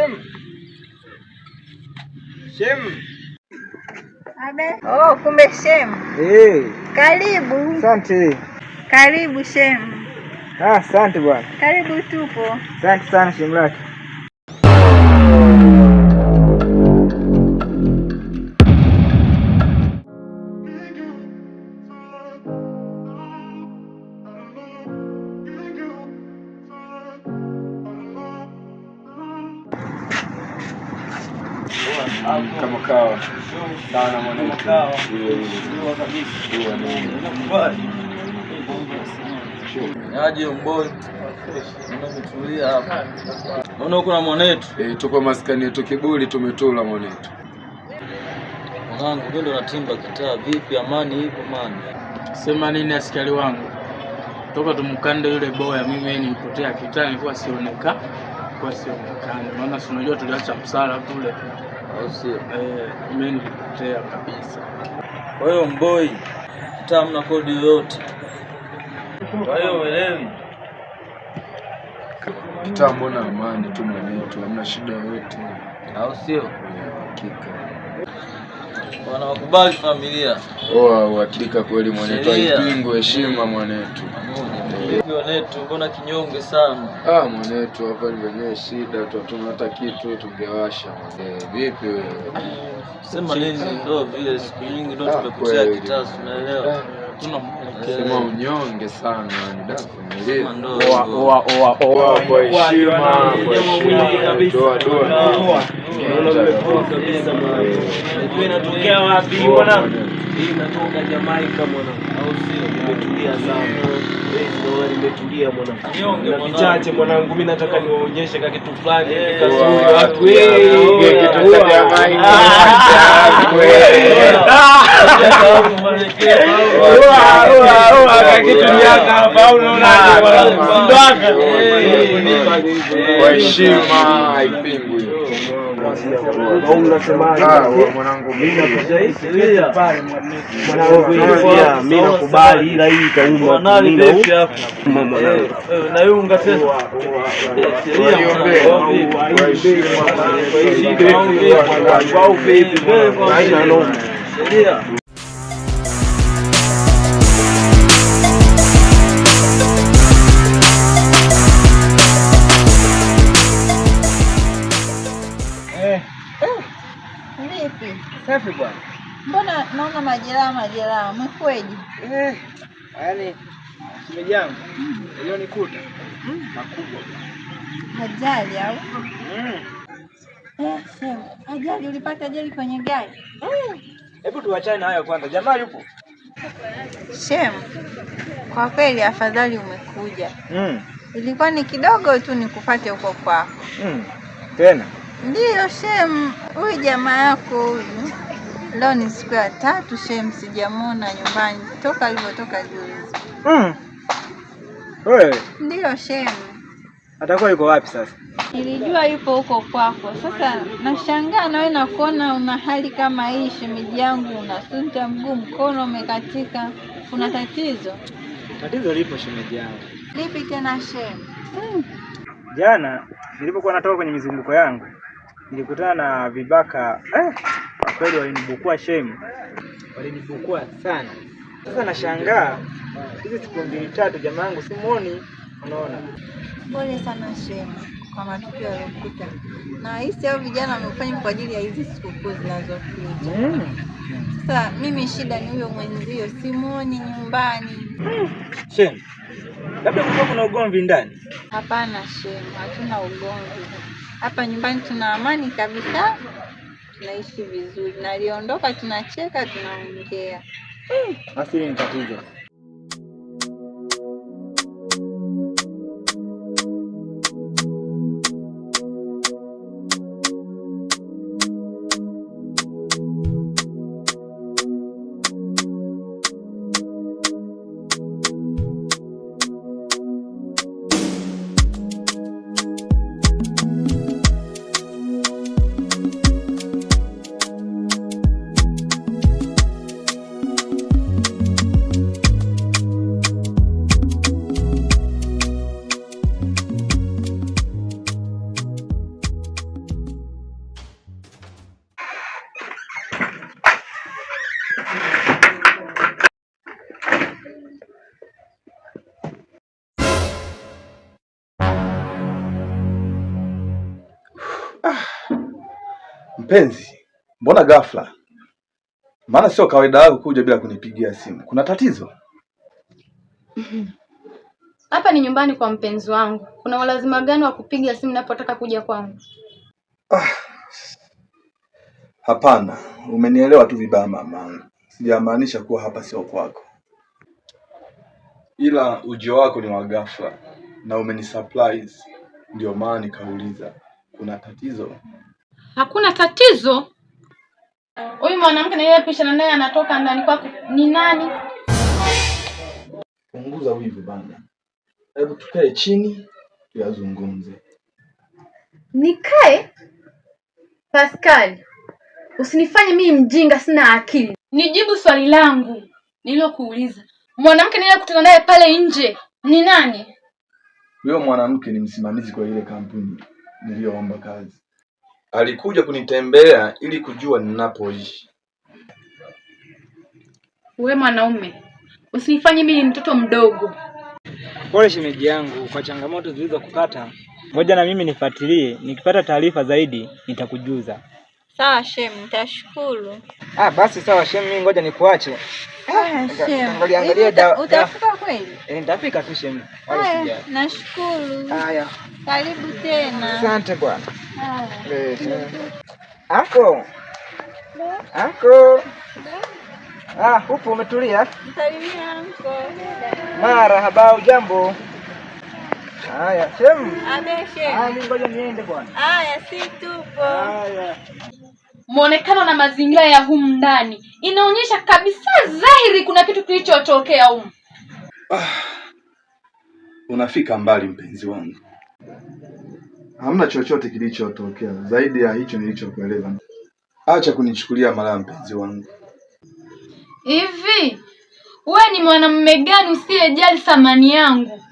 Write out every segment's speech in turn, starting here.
Shem. Shem. Abe. Oh, kumbe Shem. Karibu. Asante. Karibu Shem. Asante bwana. Karibu tupo. Asante sana Shemlaki. Kama kawa sana mwanangu, kawa kabisa. Aje mboi. Umetulia hapa. Unaona huko na mwanetu? Tuko maskani yetu Kibuli tumetula mwanetu. Mwanangu wewe ndo unatimba kitaa vipi amani ipo man? Sema nini askari wangu? Toka tumkande yule boya mimi nilipotea kitaa nilikuwa sionekani. Maana si unajua tuliacha msala kule. Au sio? Mimi nilipotea kabisa. Kwa hiyo mboi kitaa mna kodi yoyote. Kwa hiyo uelewi. Kitaa mbona amani tu mwanetu, hamna shida yoyote. Au sio? Hakika. Wanakubali familia. Hakika kweli mwanetu, haipingwi heshima mwanetu. Vipi wanetu, mbona kinyonge sana? Mwanetu hapa ni wenyewe shida tu, hatuna hata kitu tungewasha. Vipi wewe? Sema nini ndo vile siku nyingi ndo tumepotea kitaa, unaelewa? Sema unyonge sana ni dafu familia. Kwa heshima, kabisa. Doa. Kabisa mwanangu. Unajua inatokea wapi mwanangu? Hii inatoka Jamaica mwanangu. Au sio? Nimetulia sana. Ndio nimetulia mwanangu. Na vichache mwanangu, mimi nataka niwaonyeshe kama kitu fulani kazuri watu wengi kutoka Jamaica. Kitu miaka hapa unaonaje mwanangu? Sindaka. Kwa heshima haipingwi. Mwanangu mimi nakubali, ila hii itauma naiunga tena. Vipi? Safi bwana. Mbona naona majeraha, umekweje? Yaani simejangu. Leo nikuta makubwa. Ajali au? Sema, ajali ulipata ajali kwenye gari? Hebu tuachane na hayo kwanza. Jamaa yupo? Shem, kwa kweli afadhali umekuja. Ilikuwa ni kidogo tu nikupate huko kwako. Tena? Ndiyo Shem, huyu jamaa yako huyu. Leo ni siku ya 3 Shem, sijamwona nyumbani toka alivyotoka juzi. Wewe? Ndiyo Shem. Atakuwa yuko wapi sasa? Nilijua yupo huko kwako. Sasa nashangaa na wewe nakuona una hali kama hii shemeji yangu, unasunta mguu, mkono umekatika. Kuna tatizo? Tatizo lipo shemeji yangu. Lipi tena Shem? Jana nilipokuwa natoka kwenye mizunguko yangu nilikutana na vibaka. Kwa kweli walinibukua Shem. Walinibukua sana. Sasa nashangaa hizi siku 2-3 jamaa yangu simuoni, unaona. Pole sana Shem kwa matukio yaliyokuta. Na hisi hao vijana wamefanya kwa ajili ya hizi sikukuu zinazokuja. Sasa mimi shida ni huyo mwenzio, simuoni nyumbani. Shem, labda kuna ugomvi ndani? Hapana Shem, hatuna ugomvi. Hapa nyumbani tuna amani kabisa. Tunaishi vizuri. Na aliondoka tunacheka, tunaongea. Basi ni tatizo. Mpenzi, mbona ghafla? Maana sio kawaida yako kuja bila kunipigia simu. Kuna tatizo? Hapa ni nyumbani kwa mpenzi wangu. Kuna ulazima gani wa kupiga simu ninapotaka kuja kwangu? Hapana, umenielewa tu vibaya mama. Sijamaanisha kuwa hapa sio kwako. Ila ujio wako ni wa ghafla na umenisurprise. Ndio maana nikauliza, kuna tatizo? Hakuna tatizo. Huyu mwanamke na yeye pisha naye anatoka ndani kwako ni nani? Punguza wivu bana. Hebu tukae chini tuyazungumze. Nikae? Pascal, usinifanye mimi mjinga sina akili. Nijibu swali langu nililokuuliza. Mwanamke niliyekutana naye pale nje ni nani? Huyo mwanamke ni msimamizi kwa ile kampuni niliyoomba kazi. Alikuja kunitembelea ili kujua ninapoishi. Wewe mwanaume, usinifanye mimi mtoto mdogo. Pole shemeji yangu kwa changamoto zilizokupata. Ngoja na mimi nifuatilie, nikipata taarifa zaidi nitakujuza. Sawa shem, nitashukuru. Basi sawa shem, mimi ngoja nikuache. Shem. Utafika kweli? Nitafika tu shem. Nashukuru. Haya. Karibu tena. Asante bwana. Haya. Anko. Hupo umetulia? Msalimia anko. Marahaba, ujambo? Haya, shem. Shem. Mimi ngoja niende bwana. Haya, si tupo. Haya. Muonekano na mazingira ya humu ndani inaonyesha kabisa dhahiri kuna kitu kilichotokea humu. Unafika mbali mpenzi wangu. Hamna chochote kilichotokea zaidi ya hicho nilichokueleza. Acha kunichukulia mara mpenzi wangu. Hivi wewe ni mwanamume gani usiyejali thamani yangu?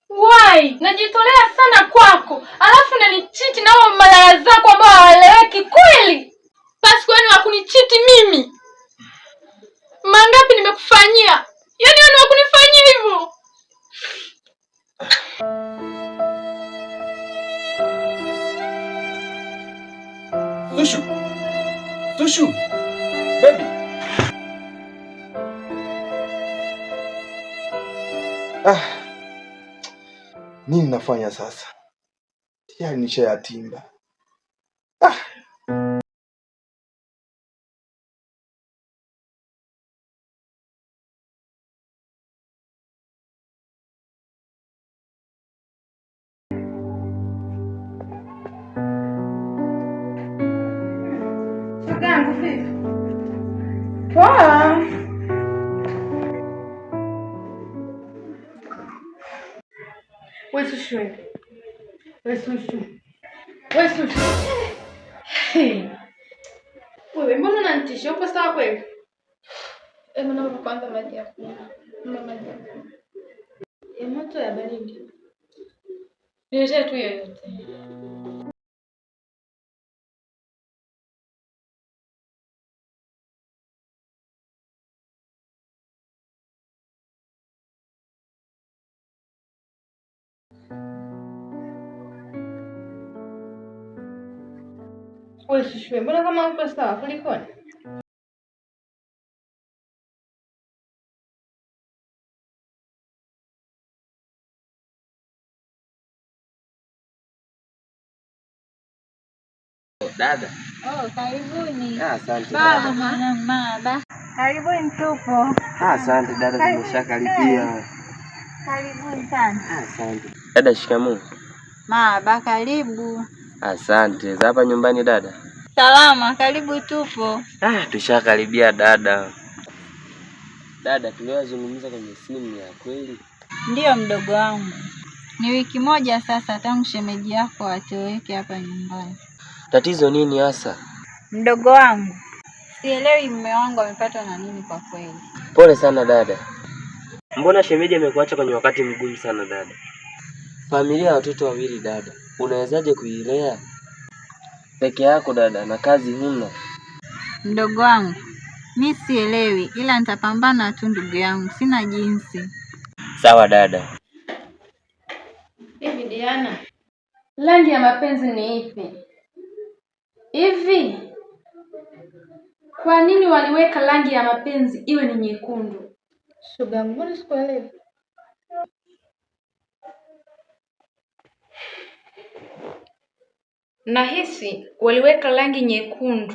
Why? Najitolea sana kwako, alafu unanichiti na wao malaya zako ambao hawaeleweki kweli. Basi kwani wa kunichiti mimi? Mangapi nimekufanyia? Yaani wewe wa kunifanyia hivyo? Sushu. Baby. Nini nafanya sasa? Tayari nishayatimba. Shogangu vipi? Poa. Wewe Sushu. Wewe mbona unanitisha? Upo sawa kweli? Mbona kwanza maji ya kunywa? Maji ya moto ya baridi. Niletee tu yoyote. Wewe Sushu, mbona kama uko sawa kulikoni? Dada. Karibuni. Asante. Baba mama. Karibuni tupo. Asante dada, tumeshakaribia. Karibuni sana. Asante. Dada, shikamoo. Baba, karibu. Asante. Za hapa nyumbani dada? Salama, karibu tupo. Tushakaribia dada. Dada, tuliozungumza kwenye simu ya kweli? Ndiyo mdogo wangu. Ni wiki moja sasa tangu shemeji yako atoweke hapa nyumbani. Tatizo nini hasa? Mdogo wangu, sielewi mume wangu amepatwa na nini kwa kweli. Pole sana dada. Mbona shemeji amekuacha kwenye wakati mgumu sana dada? Familia ya watoto wawili dada, unawezaje kuilea peke yako dada, na kazi huna? Mdogo wangu, mimi sielewi, ila nitapambana tu ndugu yangu, sina jinsi. Sawa dada. Hivi Diana, rangi ya mapenzi ni ipi? Hivi kwa nini waliweka rangi ya mapenzi iwe ni nyekundu? Shoga, mbona sikuelewi? Nahisi waliweka rangi nyekundu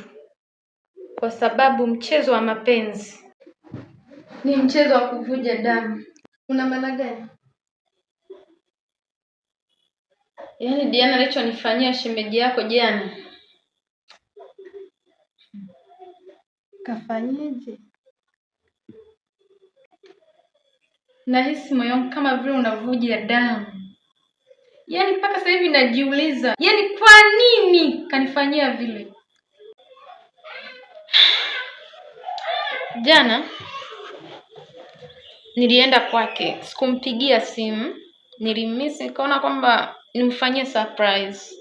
kwa sababu mchezo wa mapenzi ni mchezo wa kuvuja damu. Una maana gani? Yaani Diana alichonifanyia shemeji yako jana. Kafanyeje? Nahisi moyo wangu kama vile unavuja damu. Yaani mpaka sasa hivi najiuliza, yaani kwa nini kanifanyia vile? Jana nilienda kwake, sikumpigia simu, nilimisi, nikaona kwamba nimfanyie surprise.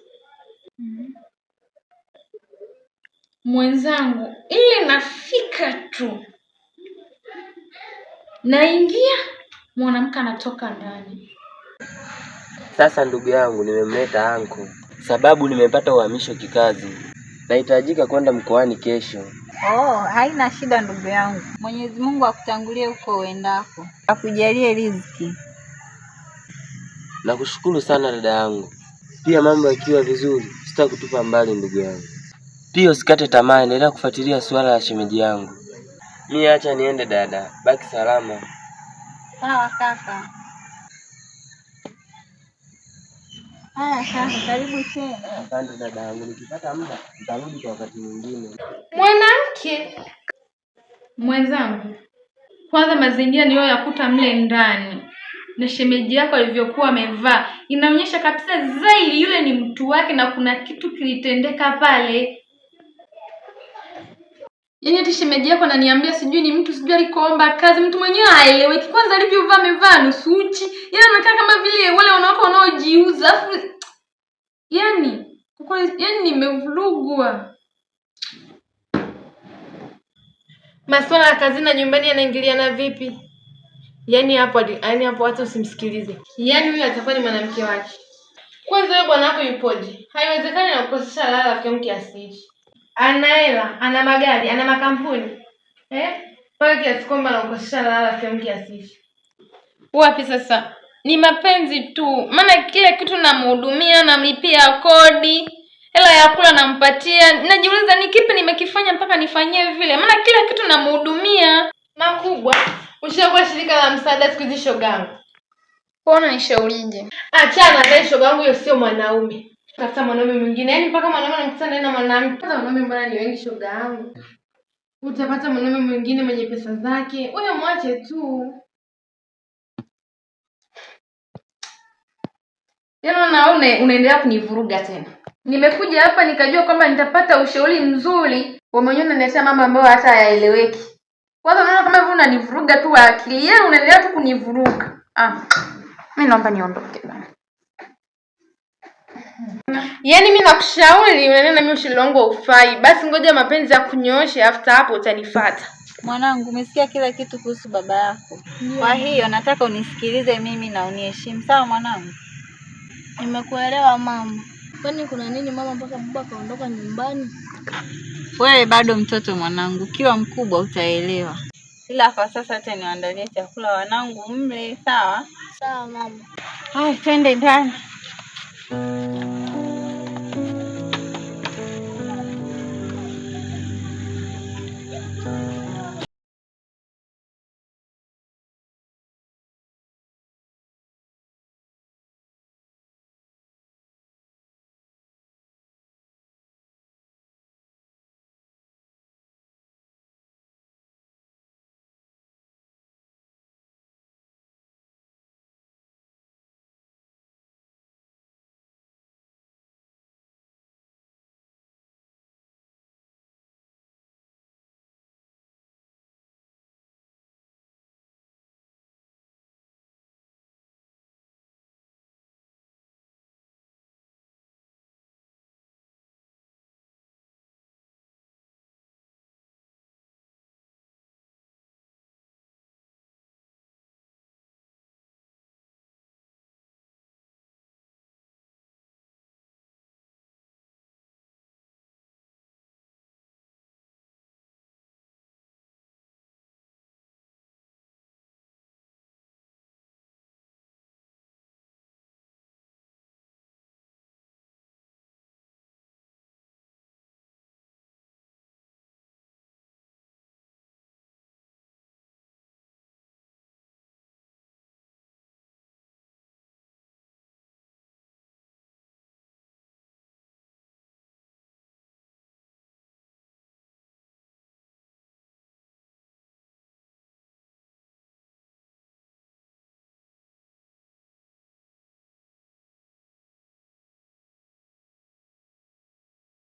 Mwenzangu, ile nafika tu, naingia, mwanamke anatoka ndani. Sasa ndugu yangu, nimemleta anko sababu nimepata uhamisho kikazi. Nahitajika kwenda mkoani kesho. Haina shida ndugu yangu. Mwenyezi Mungu akutangulie huko uendako, akujalie riziki. Nakushukuru sana dada yangu. Pia mambo yakiwa vizuri, sitakutupa mbali ndugu yangu. Pia usikate tamaa, endelea kufuatilia swala la shemeji yangu. Mimi acha niende dada, baki salama. Sawa kaka. Haya kaka, karibu tena. Asante dada yangu, nikipata muda nitarudi kwa wakati mwingine. Mwanamke mwenzangu, kwanza mazingira niliyoyakuta mle ndani na shemeji yako alivyokuwa amevaa inaonyesha kabisa zaidi yule ni mtu wake na kuna kitu kilitendeka pale. Yaani ati shemeji yako ananiambia sijui ni mtu sijui alikoomba kazi, mtu mwenyewe haeleweki. Kwanza alivyovaa amevaa nusu uchi. Yaani anakaa kama vile wale wanawake wanaojiuza. Afu yaani nimevurugwa. Masuala ya kazi na nyumbani yanaingiliana vipi? Yaani hapo watu usimsikilize. Yaani huyu atakuwa ni mwanamke wake. Kwanza wewe bwana wako yupoje? Haiwezekani anakukosesha lala rafiki yangu kiasi hichi. Ana hela, ana magari, ana makampuni. Pale kiasi kwamba anakukosesha lala rafiki yangu kiasi hichi. Wapi sasa? Ni mapenzi tu. Maana kila kitu namhudumia, namlipia kodi, hela ya kula nampatia. Najiuliza ni kipi nimekifanya mpaka nifanyie vile? Maana kila kitu namhudumia. Makubwa, ushakuwa shirika la msaada siku hizi shogangu. Mbona nishaurije? Achana naye shogangu, huyo sio mwanaume. Tafuta mwanaume mwingine. Yaani mpaka mwanaume anakutana na mwanamke. Sasa mwanaume mbona ni wengi shogangu? Utapata mwanaume mwingine mwenye pesa zake. Huyo mwache tu. Yaani unaendelea kunivuruga tena. Nimekuja hapa nikajua kwamba nitapata ushauri mzuri. Wewe unaniletea mama ambayo hata hayaeleweki. Kwanza unaona kama vile unanivuruga tu akili. Yaani unaendelea tu kunivuruga. Mimi naomba niondoke bana. Yaani mimi nakushauri unanena mimi ushauri wangu haufai. Basi ngoja mapenzi ya kunyooshe after hapo utanifuata. Mwanangu, umesikia kila kitu kuhusu baba yako. Kwa hiyo nataka unisikilize mimi na uniheshimu. Sawa mwanangu? Nimekuelewa mama. Kwani kuna nini mama mpaka baba kaondoka nyumbani? Wewe bado mtoto mwanangu, ukiwa mkubwa utaelewa. Ila kwa sasa hata niandalie chakula wanangu mle, sawa? Sawa mama. Haya, twende ndani.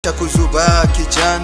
cha kuzubaa kijana.